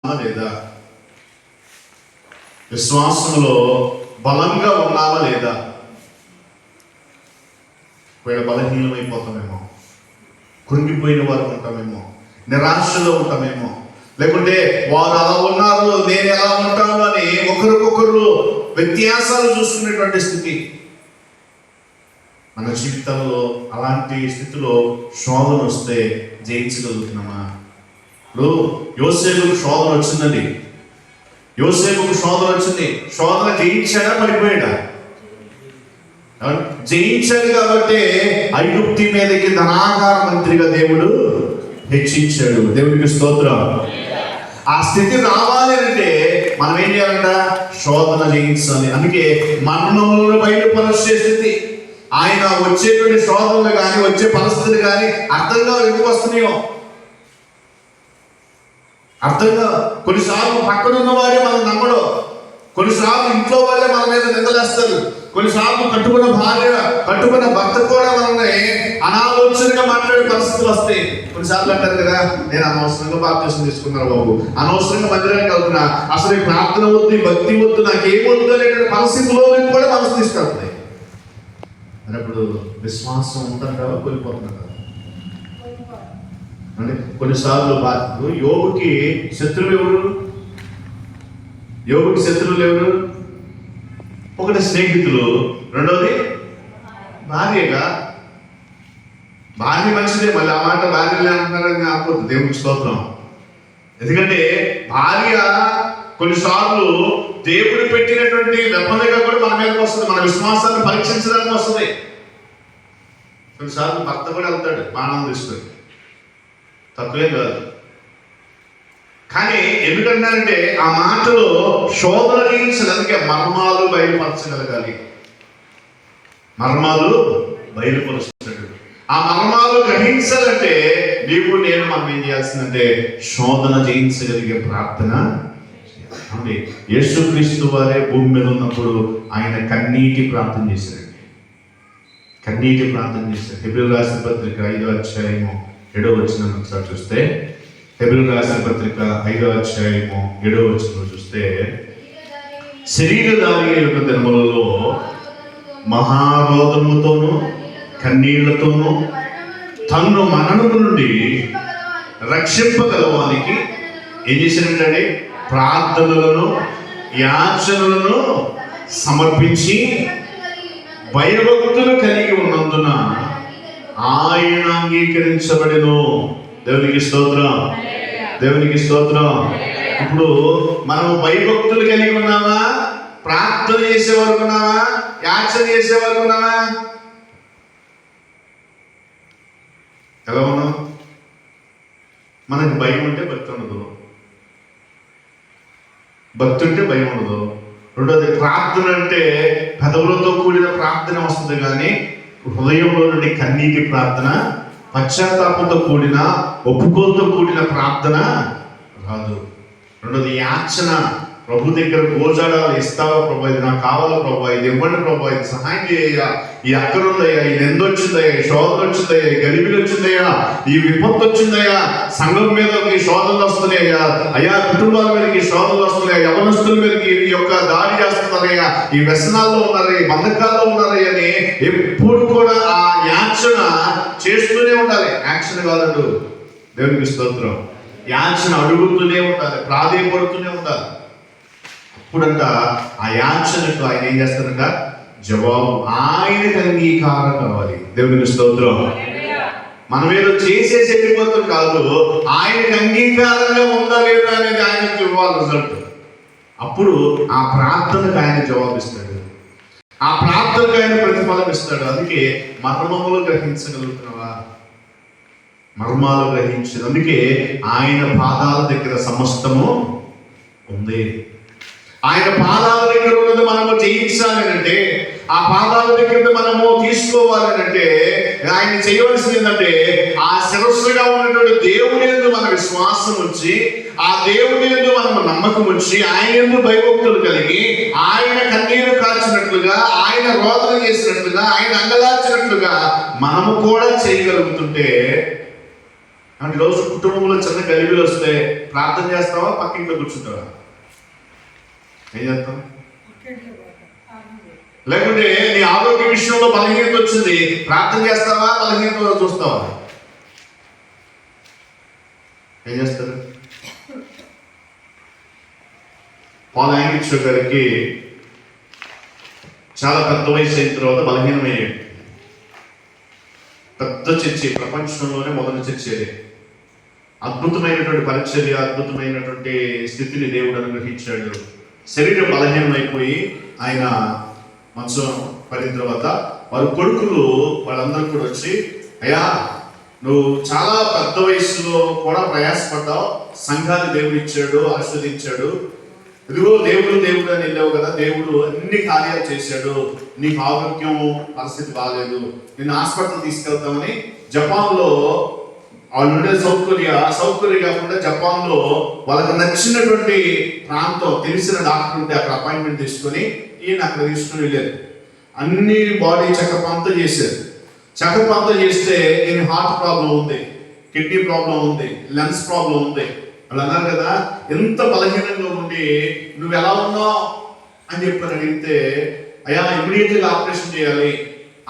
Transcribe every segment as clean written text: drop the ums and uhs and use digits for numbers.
లేదా, విశ్వాసంలో బలంగా ఉన్నామా లేదా? ఒకవేళ బలహీనమైపోతామేమో, కృంగిపోయిన వారు ఉంటామేమో, నిరాశలో ఉంటామేమో, లేకుంటే వారు అలా ఉన్నారు నేను ఎలా ఉంటాను అని ఒకరికొకరు వ్యత్యాసాలు చూసుకునేటువంటి స్థితి మన జీవితంలో. అలాంటి స్థితిలో శోధన వస్తే జయించగలుగుతున్నామా? ఇప్పుడు యోసేపుకు శోధన వచ్చిందండి. యోసేపుకు శోధన వచ్చింది. శోధన జయించాడా, పడిపోయాడా? జయించాడు కాబట్టి ఐగుప్తు మీదకి ధనాగార మంత్రిగా దేవుడు హెచ్చించాడు. దేవుడికి స్తోత్రం. ఆ స్థితి రావాలి అంటే మనం ఏం చేయాలంట? శోధన జయించాలి. అందుకే మర్మములను బయలుపరిచే స్థితి. ఆయన వచ్చేటువంటి శోధనలు కానీ వచ్చే పరిస్థితులు కానీ అర్థంగా ఎందుకు వస్తున్నాయో అర్థంగా. కొన్నిసార్లు పక్కన ఉన్న వారే మనం నమ్మడు, కొన్నిసార్లు ఇంట్లో వాళ్ళే మన మీద నిందలేస్తారు, కొన్నిసార్లు కట్టుకున్న భార్య కట్టుకున్న భర్త కూడా మనల్ని అనాలోచనగా మాట్లాడే పరిస్థితులు వస్తాయి. కొన్నిసార్లు అంటారు కదా, నేను అనవసరంగా బాప్తిసం తీసుకున్నాను బాబు, అనవసరంగా మందిరానికి వెళ్తున్నా, అసలు ఈ ప్రార్థన వద్దు, భక్తి వద్దు, నాకేం వద్దు అనేటువంటి పరిస్థితుల్లో కూడా మనసు తీసుకెళ్తాయి. అన్నప్పుడు విశ్వాసం ఉంటుంటావా, కోల్పోతుంటావా? అంటే కొన్నిసార్లు యోబుకి శత్రువులు ఎవరు? యోబుకి శత్రువులు ఎవరు? ఒకటి స్నేహితులు, రెండవది భార్యగా. భార్య మంచిదే, మళ్ళీ ఆ మాట భార్యలే అంటున్నారని ఆపొద్దు. దేవుడికి స్తోత్రం. ఎందుకంటే భార్య కొన్నిసార్లు దేవుడు పెట్టినటువంటి వెపనగా కూడా మన మీదకి వస్తుంది, మన విశ్వాసాన్ని పరీక్షించడానికి వస్తుంది. కొన్నిసార్లు భర్త కూడా వెళ్తాడు బాణం తీసుకొని, తక్కువే కాదు. కానీ ఎందుకంటారంటే ఆ మాటలో శోధన జయించడానికి మర్మాలు బయలుపరచగలగాలి. మర్మాలు బయలుపరుస్తాడు. ఆ మర్మాలు గ్రహించాలంటే నీవు నేను మనం ఏం చేయాల్సిందంటే శోధన జయించగలిగే ప్రార్థన. యేసుక్రీస్తు వారే భూమి మీద ఉన్నప్పుడు ఆయన కన్నీటి ప్రార్థన చేశారండి. కన్నీటి ప్రార్థన చేశారు. హెబ్రీయులకు రాసిన పత్రిక 5వ అధ్యాయము 7వ వచనం ఒకసారి చూస్తే, హెబ్రీయులకు రాసిన పత్రిక 5వ అధ్యాయము 7వ వచనం చూస్తే, శరీరధారి యొక్క దినములలో మహారోధముతోనూ కన్నీళ్లతోనూ తన్ను మరణము నుండి రక్షింపగలవానికి ఏం చేశారంటే ప్రార్థనలను యాచనలను సమర్పించి భయభక్తులు కలిగి ఉన్నందున ఆయన అంగీకరించబడెను. దేవునికి స్తోత్రం, దేవునికి స్తోత్రం. ఇప్పుడు మనం భయభక్తులు కలిగి ఉన్నామా? ప్రార్థన చేసేవారు ఉన్నామా? యాచన చేసేవారు ఉన్నామా? ఎలా ఉన్నాం? మనకు భయం ఉంటే భక్తి ఉండదు, భక్తి ఉంటే భయం ఉండదు. రెండోది ప్రార్థన అంటే పెదవులతో కూడిన ప్రార్థన వస్తుంది, కానీ హృదయంలో నుండి కన్నీటి ప్రార్థన, పశ్చాత్తాపంతో కూడిన ఒప్పుకోలతో కూడిన ప్రార్థన రాదు. రెండోది యాచన, ప్రభు దగ్గర గోజాడాలి. ఇస్తావా ప్రభు, ఇది నాకు కావాలా ప్రభు, ఇది ఇవ్వండి ప్రభు, ఇది సహాయం చేయ్యా, ఈ అక్కరుందయ్యా, ఈ నిందొచ్చిందయ్యా, ఈ శోధన వచ్చిందయ్యా, ఈ గరిబిలు వచ్చిందయ్యా, ఈ విపత్తు వచ్చిందయ్యా, సంఘం మీదకి శోధనలు వస్తున్నాయ్యా, అయ్యా కుటుంబాల మీదకి శోధనలు వస్తున్నాయా, యవనస్తుల మీదకి ఈ యొక్క దాడి చేస్తున్నారయ్యా, ఈ వ్యసనాల్లో ఉన్నారయ్యా, ఈ బంధకాల్లో ఉన్నారయ్యా అని ఎప్పుడు కూడా ఆ యాచన చేస్తూనే ఉండాలి. యాక్షన్ కాదండు. దేవునికి స్తోత్రం. యాచన అడుగుతూనే ఉండాలి, ప్రాధేయపడుతూనే ఉండాలి. అప్పుడంట ఆ యాచనకు ఆయన ఏం చేస్తారంట? జవాబు. ఆయనకు అంగీకారం కావాలి. దేవునికి స్తోత్రం. మనం ఏదో చేసేసి వెళ్ళిపోతాం కాదు, ఆయనకు అంగీకారంగా ఉందా లేదా అనేది ఆయనకు ఇవ్వాలి రిజల్ట్. అప్పుడు ఆ ప్రార్థనకు ఆయన జవాబిస్తాడు, ఆ ప్రార్థనకు ఆయన ప్రతిఫలం ఇస్తాడు. అందుకే మర్మములు గ్రహించగలుగుతున్నావా? మర్మాలు గ్రహించదు. అందుకే ఆయన పాదాల దగ్గర సమస్తము ఉంది. ఆయన పాదాల దగ్గర ఉన్నది మనము జయించాలి అంటే, ఆ పాదాల దగ్గర మనము తీసుకోవాలి అంటే ఆయన చేయవలసింది ఏంటంటే ఆ శిరస్సుగా ఉన్నటువంటి దేవుని యందు మన విశ్వాసం ఉంచి, ఆ దేవుని యందు మనము నమ్మకం ఉంచి, ఆయన యందు భయభక్తులు కలిగి, ఆయన కన్నీరు కాల్చినట్లుగా, ఆయన రోదన చేసినట్లుగా, ఆయన అంగలార్చినట్లుగా మనము కూడా చేయగలుగుతుంటే అంటే రోజు కుటుంబంలో చిన్న గలిబిలు వస్తే ప్రార్థన చేస్తావా, పక్కింట్లో కూర్చుంటావా? ఏం చేస్తాం? లేకుంటే నీ ఆరోగ్య విషయంలో బలహీనత వచ్చింది, ప్రార్థన చేస్తావా, బలహీనత చూస్తావా? ఏం చేస్తారు? పాల్ యాంగిల్స్ గారికి చాలా పెద్ద వయసు అయిన తర్వాత బలహీనమయ్యాడు. పెద్ద చర్చి, ప్రపంచంలోనే మొదటి చర్చి అది. అద్భుతమైనటువంటి పరిచర్య, అద్భుతమైనటువంటి స్థితిని దేవుడు అనుగ్రహించాడు. శరీరం బలహీనమైపోయి ఆయన మంచం పడిన తర్వాత వారి కొడుకులు వాళ్ళందరూ కూడా వచ్చి, అయ్యా నువ్వు చాలా పెద్ద వయసులో కూడా ప్రయాసపడ్డావు, సంఘాన్ని దేవుడు ఇచ్చాడు, ఆశీర్వదించాడు, ఇదిగో దేవుడు దేవుడు అని వెళ్ళావు కదా, దేవుడు అన్ని కార్యాలు చేశాడు, నీకు ఆరోగ్యం పరిస్థితి బాగాలేదు, నేను హాస్పిటల్ తీసుకెళ్తామని జపాన్లో వాళ్ళు ఉండే సౌత్ కొరియా కాకుండా జపాన్లో వాళ్ళకి నచ్చినటువంటి ప్రాంతం తెలిసిన డాక్టర్ ఉంటే అక్కడ అపాయింట్మెంట్ తీసుకొని ఈయన అక్కడ తీసుకుని వెళ్ళారు. అన్ని బాడీ చెకప్ అంతా చేశారు. చెకప్ అంతా చేస్తే ఈయన హార్ట్ ప్రాబ్లం ఉంది, కిడ్నీ ప్రాబ్లం ఉంది, లెన్స్ ప్రాబ్లం ఉంది. వాళ్ళు అన్నారు కదా, ఎంత బలహీనంగా ఉండి నువ్వు ఎలా ఉన్నావు అని చెప్పని అడిగితే, అయ్యా ఇమ్మీడియట్గా ఆపరేషన్ చేయాలి,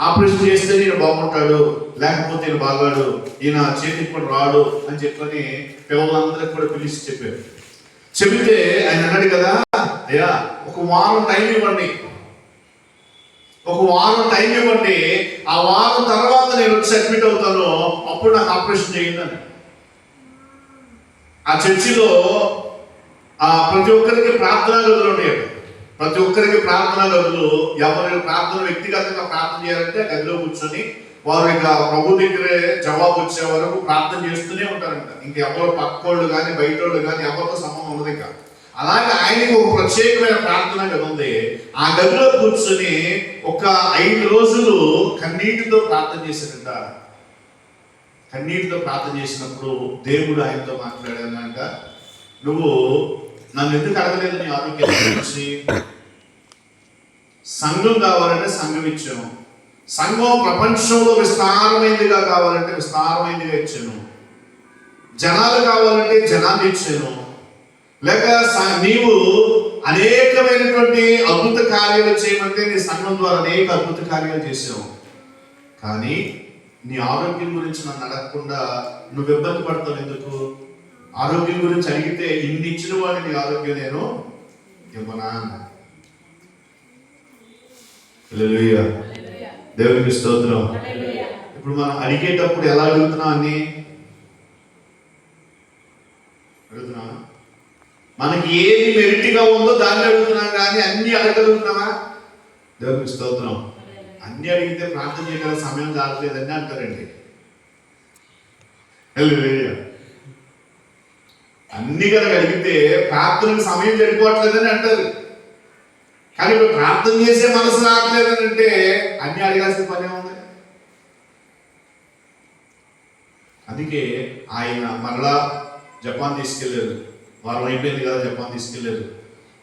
ఆపరేషన్ చేస్తే నేను బాగుంటాడు, లేకపోతే ఈయన బాగాడు, ఈయన చేతికి కూడా రాడు అని చెప్పని పిల్లలందరికీ కూడా పిలిచి చెప్పారు. చెబితే ఆయన అన్నాడు కదా, అయ్యా ఒక వారం టైం ఇవ్వండి, ఒక వారం టైం ఇవ్వండి, ఆ వారం తర్వాత నేను వచ్చి అడ్మిట్ అవుతాను, అప్పుడు నాకు ఆపరేషన్ చేయండి. ఆ చర్చిలో ప్రతి ఒక్కరికి ప్రార్థనా గదులు ఉండేవి. ప్రతి ఒక్కరికి ప్రార్థనా గదులు, ఎవరి ప్రార్థన వ్యక్తిగతంగా ప్రార్థన చేయాలంటే గదిలో కూర్చొని వారు ఇక ప్రభు దగ్గరే జవాబు వచ్చే వరకు ప్రార్థన చేస్తూనే ఉంటారంట. ఇంక ఎవరు పక్కోళ్ళు కానీ బయటోళ్ళు కానీ ఎవరితో సంబంధం ఉండదు. ఇక అలాగే ఆయనకు ఒక ప్రత్యేకమైన ప్రార్థన గది ఉంది. ఆ గదిలో కూర్చొని ఒక 5 రోజులు కన్నీటితో ప్రార్థన చేశారంట. కన్నీటితో ప్రార్థన చేసినప్పుడు దేవుడు ఆయనతో మాట్లాడానంట, నువ్వు నన్ను ఎందుకు అడగలేదు నీ ఆరోగ్యం గురించి? సంఘం కావాలంటే సంఘం ఇచ్చాను, సంఘం ప్రపంచంలో విస్తారమైనదిగా కావాలంటే విస్తారమైనదిగా ఇచ్చాను, జనాలు కావాలంటే జనాన్ని ఇచ్చాను, లేక నీవు అనేకమైనటువంటి అద్భుత కార్యాలు చేయమంటే నీ సంఘం ద్వారా అనేక అద్భుత కార్యాలు చేసావు. కానీ నీ ఆరోగ్యం గురించి నన్ను అడగకుండా నువ్వు ఇబ్బంది పడతావు ఎందుకు? ఆరోగ్యం గురించి అడిగితే ఇన్ని ఇచ్చిన వాడిని నీ ఆరోగ్యం నేను ఇవ్వనా? హల్లెలూయా, దేవునికి స్తోత్రం. ఇప్పుడు మనం అడిగేటప్పుడు ఎలా అడుగుతున్నాం? అన్ని అడుగుతున్నా, మనకి ఏది మెరిట్గా ఉందో దాన్ని అడుగుతున్నాం, కానీ అన్ని అడగలుగుతున్నామా? దేవునికి స్తోత్రం. అన్ని అడిగితే ప్రార్థన చేయగల సమయం కావట్లేదని అంటారండి. అన్ని కనుక అడిగితే ప్రార్థనకు సమయం సరిపోవట్లేదని అంటారు. కానీ ఇప్పుడు ప్రార్థన చేసే మనసు రావట్లేదని అంటే అన్ని అడగాల్సిన పనే ఉంది. అందుకే ఆయన మరలా జపాన్ తీసుకెళ్లారు. వారం అయిపోయింది కదా, జపాన్ తీసుకెళ్లారు.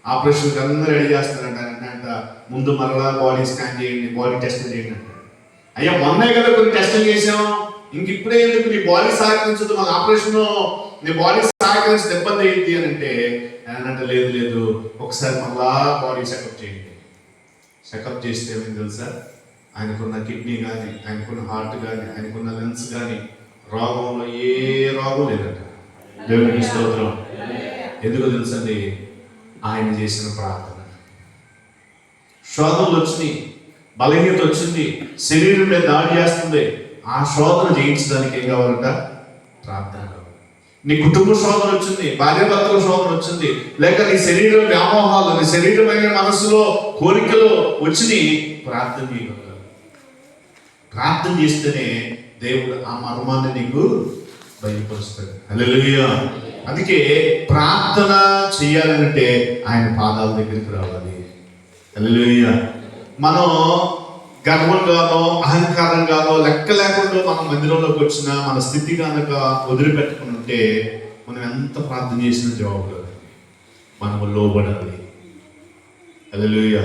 ఆపరేషన్కి అందరూ రెడీ చేస్తారంట. అంట ముందు మరలా బాడీ స్కాన్ చేయండి, బాడీ టెస్ట్ చేయండి అంట. అయ్యా మొన్నే కదా కొన్ని టెస్టులు చేసాం, ఇంక ఇప్పుడే ఎందుకు? నీ బాడీ సహకరించదు, మన ఆపరేషన్ నీ బాడీ సహకరించదు, ఇబ్బంది అయింది అని అంటే అంటే లేదు ఒకసారి మళ్ళా బాడీ చెకప్ చేయండి. చెకప్ చేస్తే ఏమైంది తెలుసా? ఆయనకున్న కిడ్నీ కానీ, ఆయనకున్న హార్ట్ కానీ, ఆయనకున్న లెన్స్ కానీ రోగంలో ఏ రోగం లేదట. దేవునికి స్తోత్రం. ఎందుకో తెలుసండి? ఆయన చేసిన ప్రార్థన. శోధనలు వచ్చినాయి, బలహీనత వచ్చింది, శరీరం మీద దాడి చేస్తుంది. ఆ శోధన జయించడానికి ఏం కావాలంట? ప్రార్థన కావాలి. నీ కుటుంబ శోధన వచ్చింది, భార్యాభర్తల శోధన వచ్చింది, లేక నీ శరీరం వ్యామోహాలు, నీ శరీరమైన మనసులో కోరికలు వచ్చినాయి, ప్రార్థన చేయగలగాలి. ప్రార్థన చేస్తేనే దేవుడు ఆ మర్మాన్ని నీకు బయలుపరుస్తాడు. హల్లెలూయా. అందుకే ప్రార్థన చేయాలంటే ఆయన పాదాల దగ్గరికి రావాలి. హల్లెలూయా. మనం గర్వంగానో అహంకారంగానో లెక్క లేకుండా మనం మందిరంలోకి వచ్చిన మన స్థితి కనుక వదిలిపెట్టుకుని ఉంటే మనం ఎంత ప్రార్థన చేసిన జవాబు కాదు. మనము లోబడాలి. హల్లెలూయా.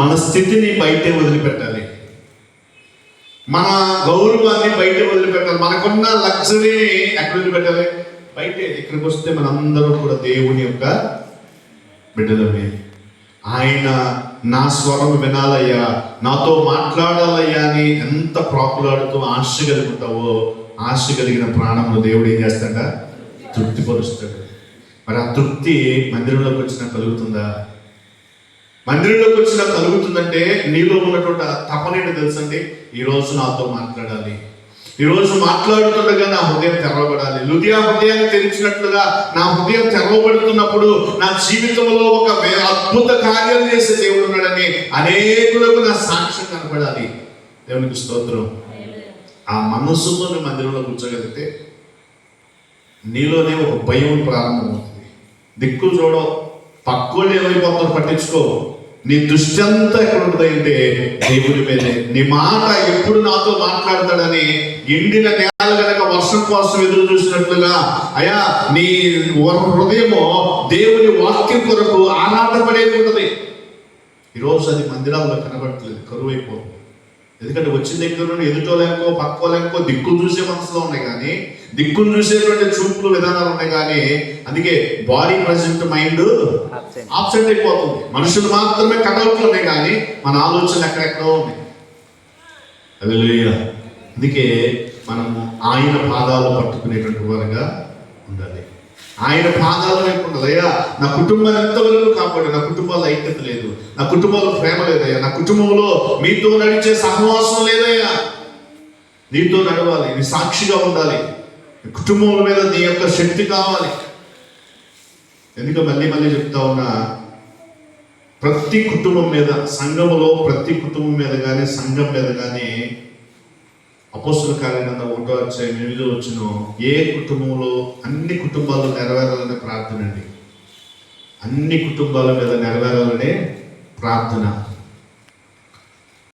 మన స్థితిని బయటే వదిలిపెట్టాలి. మన గౌరవాన్ని బయట వదిలిపెట్టాలి. మనకున్న లగ్జరీని ఎక్కడ వదిలిపెట్టాలి? బయటే. ఇక్కడికి వస్తే మనందరం కూడా దేవుని యొక్క బిడ్డలమే. ఆయన నా స్వరం వినాలయ్యా, నాతో మాట్లాడాలయ్యా అని ఎంత ప్రాకులాడుతూ ఆశ కలుగుతావో, ఆశ కలిగిన ప్రాణంలో దేవుడు ఏం చేస్తాడా? తృప్తిపరుస్తాడు. మరి ఆ తృప్తి మందిరంలోకి వచ్చినా కలుగుతుందా? మందిరంలోకి వచ్చినా కలుగుతుందంటే నీలో ఉన్నటువంటి తపన ఏంటో తెలుసండి? ఈరోజు నాతో మాట్లాడాలి, ఈరోజు మాట్లాడుతుండగా నా హృదయం తెరవబడాలి. లుదియా హృదయాన్ని తెరిచినట్లుగా నా హృదయం తెరవబడుతున్నప్పుడు నా జీవితంలో ఒక అద్భుత కార్యాలు చేసే దేవుడు ఉన్నాడని అనేకులకు నా సాక్ష్యం కనపడాలి. దేవునికి స్తోత్రం. ఆ మనస్సుతో నువ్వు మందిరంలో కూర్చోగలిగితే నీలోనే ఒక భయం ప్రారంభమవుతుంది. దిక్కులు చూడవు, పక్కోళ్ళు ఏమైపోతారో పట్టించుకో. నీ దృష్టి అంతా ఎక్కడ ఉంటుంది అంటే దేవుడి మీదే. నీ మాట ఎప్పుడు నాతో మాట్లాడతాడని ఎండిన నేల కనుక వర్షం కోసం ఎదురు చూసినట్లుగా అయా నీ హృదయము దేవుని వాక్యం కొరకు ఆరాటపడేది ఉంటుంది. ఈరోజు అది మందిరాల్లో కనబడట్లేదు, కరువు అయిపోతుంది. ఎందుకంటే వచ్చిన దగ్గర నుండి ఎదుటోలేకో పక్కోలేకో దిక్కులు చూసే మనసులో ఉన్నాయి, కానీ దిక్కులు చూసేటువంటి చూపులు విధానాలు ఉన్నాయి, కానీ అందుకే బాడీ ప్రజెంట్, మైండ్ ఆబ్సెంట్ అయిపోతుంది. మనుషులు మాత్రమే కటౌట్లు ఉన్నాయి, కానీ మన ఆలోచనలు ఎక్కడెక్కడో ఉన్నాయి. హల్లెలూయా. అందుకే మనము ఆయన పాదాలు పట్టుకునేటువంటి వారుగా ఉండాలి. ఆయన పాదాల వైపు ఉండాలి. అయ్యా నా కుటుంబాన్ని ఎంతవరకు కాపాడు, నా కుటుంబాల్లో ఐక్యత లేదు, నా కుటుంబంలో ప్రేమ లేదయ్యా, నా కుటుంబంలో మీతో నడిచే సహవాసం లేదయ్యా. నీతో నడవాలి, నీ సాక్షిగా ఉండాలి, కుటుంబం మీద నీ యొక్క శక్తి కావాలి. ఎందుకు మళ్ళీ మళ్ళీ చెప్తా ఉన్నా, ప్రతి కుటుంబం మీద, సంఘములో ప్రతి కుటుంబం మీద కానీ సంఘం మీద కానీ అపోస్తుల కార్యగ్రంథం 1:8 ఏ కుటుంబంలో అన్ని కుటుంబాలు నెరవేరాలనే ప్రార్థన అండి. అన్ని కుటుంబాల మీద నెరవేరాలనే ప్రార్థన.